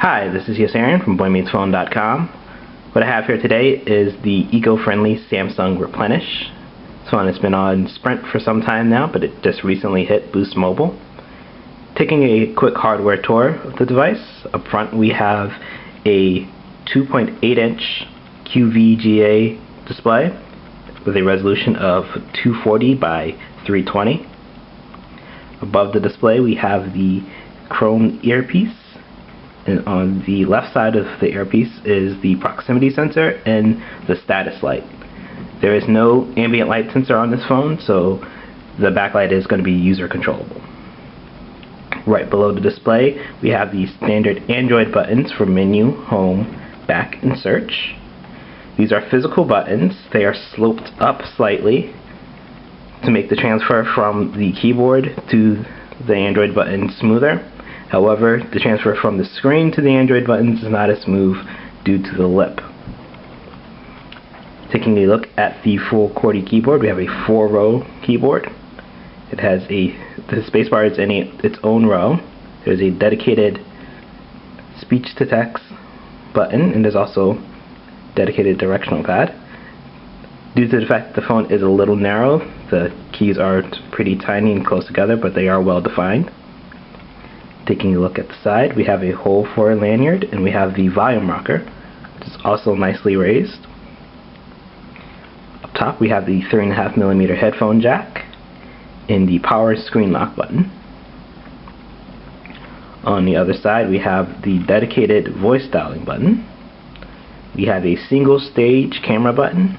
Hi, this is Yosarian from BoyMeetsPhone.com. What I have here today is the eco-friendly Samsung Replenish. This one has been on Sprint for some time now, but it just recently hit Boost Mobile. Taking a quick hardware tour of the device, up front we have a 2.8-inch QVGA display with a resolution of 240 by 320. Above the display we have the chrome earpiece, and on the left side of the earpiece is the proximity sensor and the status light. There is no ambient light sensor on this phone, so the backlight is going to be user controllable. Right below the display we have the standard Android buttons for menu, home, back, and search. These are physical buttons. They are sloped up slightly to make the transfer from the keyboard to the Android button smoother. However, the transfer from the screen to the Android buttons is not as smooth due to the lip. Taking a look at the full QWERTY keyboard, we have a 4-row keyboard. It has the spacebar is in its own row. There's a dedicated speech-to-text button, and there's also dedicated directional pad. Due to the fact that the phone is a little narrow, the keys are pretty tiny and close together, but they are well defined. Taking a look at the side, we have a hole for a lanyard, and we have the volume rocker, which is also nicely raised. Up top we have the 3.5mm headphone jack and the power screen lock button. On the other side we have the dedicated voice dialing button. We have a single stage camera button,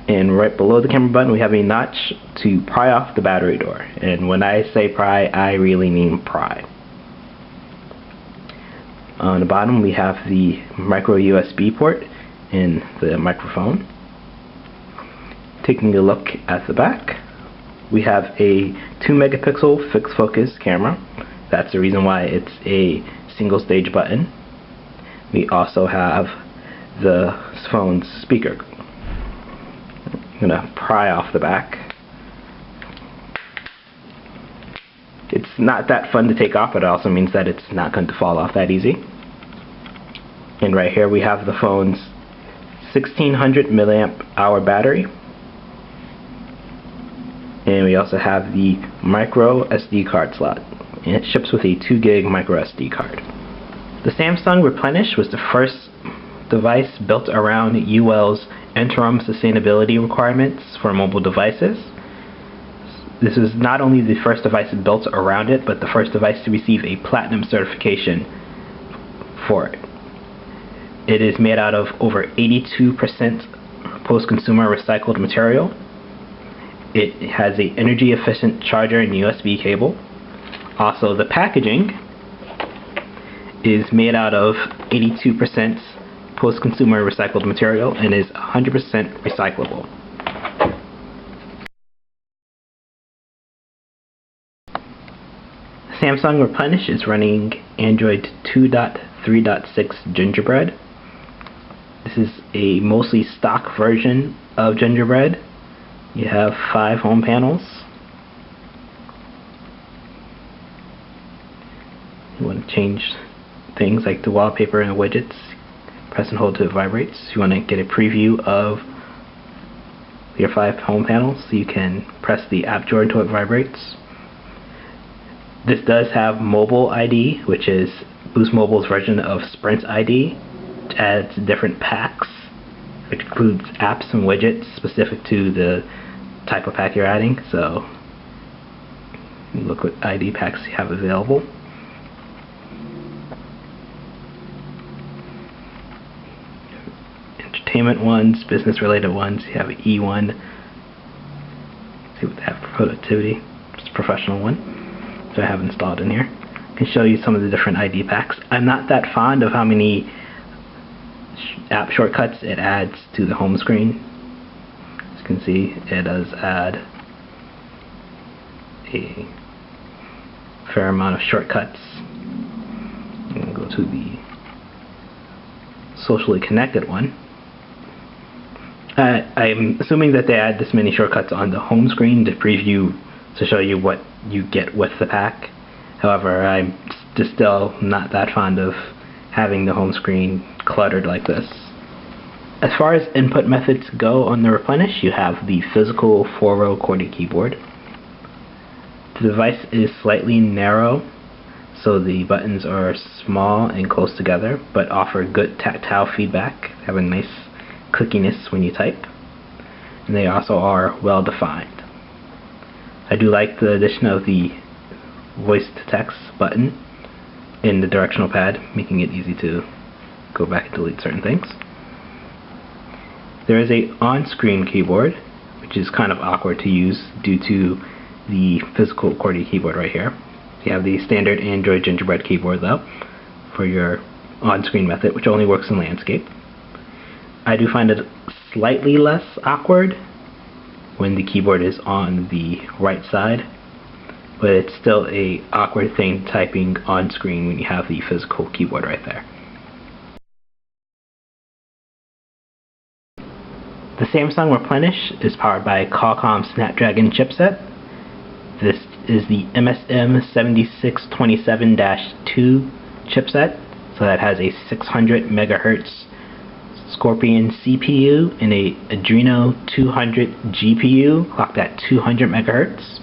and right below the camera button we have a notch to pry off the battery door. And when I say pry, I really mean pry. On the bottom we have the micro USB port and the microphone. Taking a look at the back, we have a 2-megapixel fixed focus camera. That's the reason why it's a single stage button. We also have the phone's speaker. I'm going to pry off the back. It's not that fun to take off, but it also means that it's not going to fall off that easy. And right here we have the phone's 1600 milliamp hour battery. And we also have the micro SD card slot. And it ships with a 2 gig micro SD card. The Samsung Replenish was the first device built around UL's interim sustainability requirements for mobile devices. This was not only the first device built around it, but the first device to receive a platinum certification for it. It is made out of over 82% post-consumer recycled material. It has an energy efficient charger and USB cable. Also, the packaging is made out of 82% post-consumer recycled material and is 100% recyclable. Samsung Replenish is running Android 2.3.6 Gingerbread. This is a mostly stock version of Gingerbread. You have 5 home panels. You want to change things like the wallpaper and the widgets, press and hold till it vibrates. If you want to get a preview of your 5 home panels, you can press the app drawer until it vibrates. This does have mobile ID, which is Boost Mobile's version of Sprint ID, which adds different packs, which includes apps and widgets specific to the type of pack you're adding. So look what ID packs you have available. Entertainment ones, business related ones. You have an E1. Let's see what they have for productivity. Just a professional one, so I have installed in here. I can show you some of the different ID packs. I'm not that fond of how many app shortcuts it adds to the home screen. As you can see, it does add a fair amount of shortcuts. I'm going to go to the socially connected one. I'm assuming that they add this many shortcuts on the home screen to preview, to show you what you get with the pack. However, I'm just still not that fond of having the home screen cluttered like this. As far as input methods go on the Replenish, you have the physical 4-row QWERTY keyboard. The device is slightly narrow, so the buttons are small and close together, but offer good tactile feedback, have a nice clickiness when you type, and they also are well defined. I do like the addition of the voice to text button in the directional pad, making it easy to go back and delete certain things. There is a on-screen keyboard, which is kind of awkward to use due to the physical QWERTY keyboard right here. You have the standard Android gingerbread keyboard though for your on-screen method, which only works in landscape. I do find it slightly less awkward when the keyboard is on the right side, but it's still a awkward thing typing on screen when you have the physical keyboard right there. The Samsung Replenish is powered by a Qualcomm Snapdragon chipset. This is the MSM7627-2 chipset, so that has a 600 MHz Scorpion CPU and a Adreno 200 GPU clocked at 200 MHz.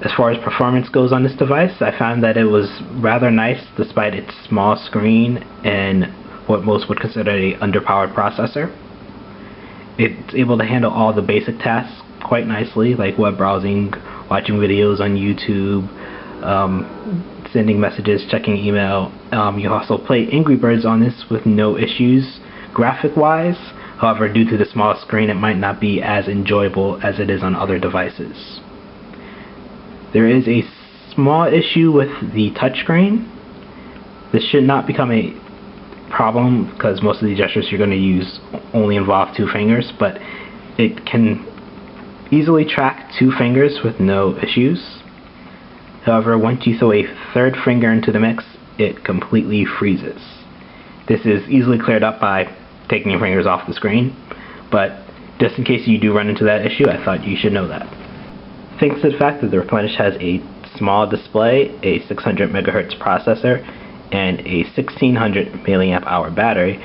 As far as performance goes on this device, I found that it was rather nice despite its small screen and what most would consider a underpowered processor. It's able to handle all the basic tasks quite nicely, like web browsing, watching videos on YouTube, sending messages, checking email. You also play Angry Birds on this with no issues graphic-wise. However, due to the small screen, it might not be as enjoyable as it is on other devices. There is a small issue with the touchscreen. This should not become a problem because most of the gestures you're going to use only involve 2 fingers, but it can easily track 2 fingers with no issues. However, once you throw a 3rd finger into the mix, it completely freezes. This is easily cleared up by taking your fingers off the screen, but just in case you do run into that issue, I thought you should know that. Thanks to the fact that the Replenish has a small display, a 600 MHz processor, and a 1600 mAh battery,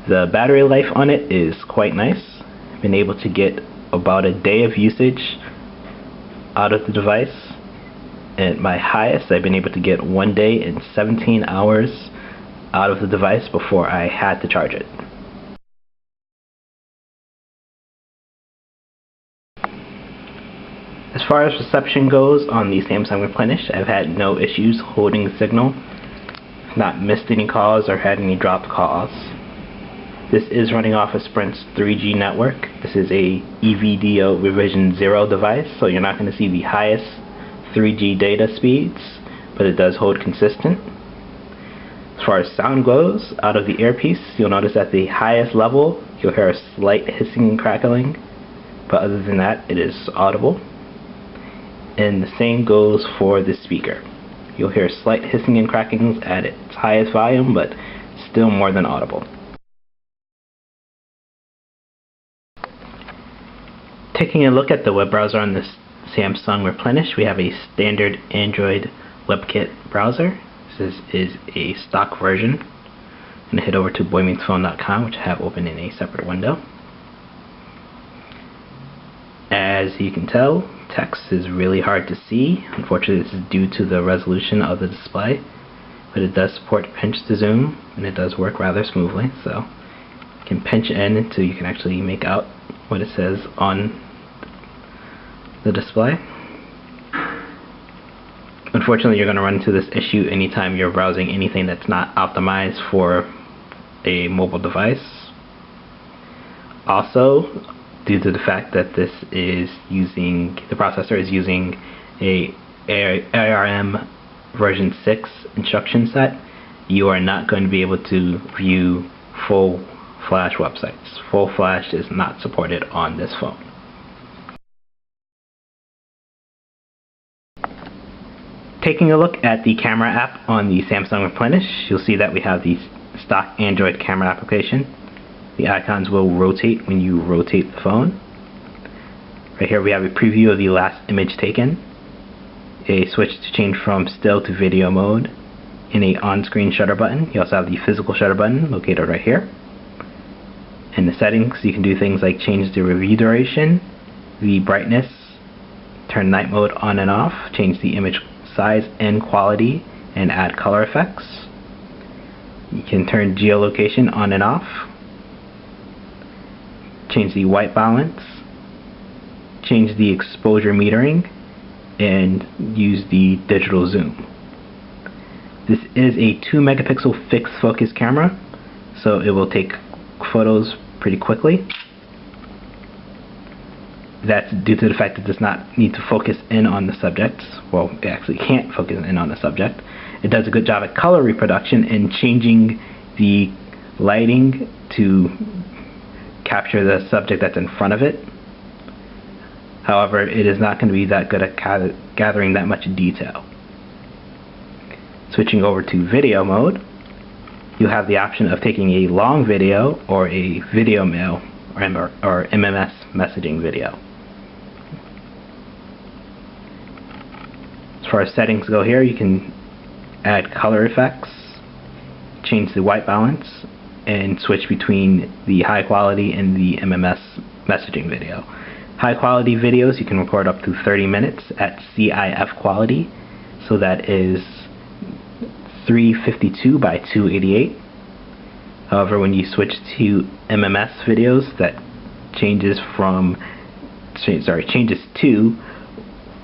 the battery life on it is quite nice. I've been able to get about a day of usage out of the device. At my highest, I've been able to get 1 day and 17 hours out of the device before I had to charge it. As far as reception goes on the Samsung Replenish, I've had no issues holding the signal, not missed any calls or had any dropped calls. This is running off of Sprint's 3G network. This is a EVDO revision 0 device, so you're not going to see the highest 3G data speeds, but it does hold consistent. As far as sound goes, out of the earpiece, you'll notice at the highest level, you'll hear a slight hissing and crackling, but other than that, it is audible. And the same goes for the speaker. You'll hear slight hissing and crackings at its highest volume, but still more than audible. Taking a look at the web browser on this Samsung Replenish, we have a standard Android WebKit browser. This is a stock version. I'm going to head over to boymeetsphone.com, which I have open in a separate window. As you can tell, text is really hard to see. Unfortunately, this is due to the resolution of the display, but it does support pinch to zoom, and it does work rather smoothly. So you can pinch in until you can actually make out what it says on the display. Unfortunately, you're going to run into this issue anytime you're browsing anything that's not optimized for a mobile device. Also, due to the fact that this is using, the processor is using a ARM version 6 instruction set, you are not going to be able to view full flash websites. Full flash is not supported on this phone. Taking a look at the camera app on the Samsung Replenish, you'll see that we have the stock Android camera application. The icons will rotate when you rotate the phone. Right here we have a preview of the last image taken. a switch to change from still to video mode, and a on-screen shutter button. You also have the physical shutter button located right here. In the settings, you can do things like change the review duration, the brightness, turn night mode on and off, change the image size and quality, and add color effects. You can turn geolocation on and off, change the white balance, change the exposure metering, and use the digital zoom. This is a 2 megapixel fixed focus camera, so it will take photos pretty quickly. That's due to the fact that it does not need to focus in on the subject. Well, it actually can't focus in on the subject. It does a good job at color reproduction and changing the lighting to capture the subject that's in front of it. However, it is not going to be that good at gathering that much detail. Switching over to video mode, you have the option of taking a long video or a video mail or MMS messaging video. As far as settings go here, you can add color effects, change the white balance, and switch between the high quality and the MMS messaging video. High quality videos you can record up to 30 minutes at CIF quality, so that is 352 by 288. However, when you switch to MMS videos, that changes to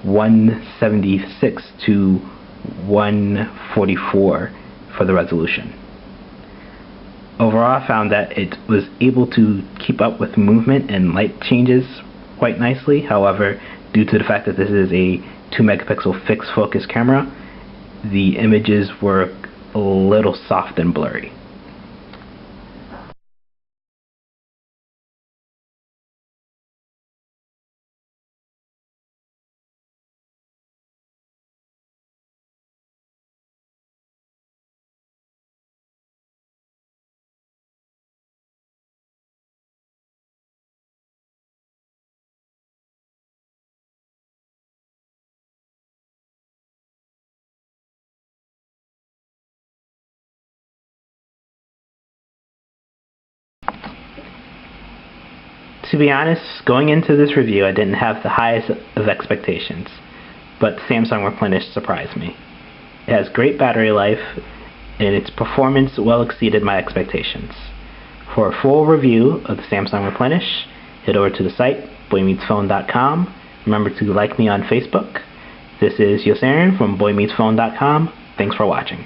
176 to 144 for the resolution. Overall, I found that it was able to keep up with movement and light changes quite nicely. However, due to the fact that this is a 2 megapixel fixed focus camera, the images were a little soft and blurry. To be honest, going into this review, I didn't have the highest of expectations, but the Samsung Replenish surprised me. It has great battery life, and its performance well exceeded my expectations. For a full review of the Samsung Replenish, head over to the site, boymeetsphone.com. Remember to like me on Facebook. This is Yosarian from boymeetsphone.com. Thanks for watching.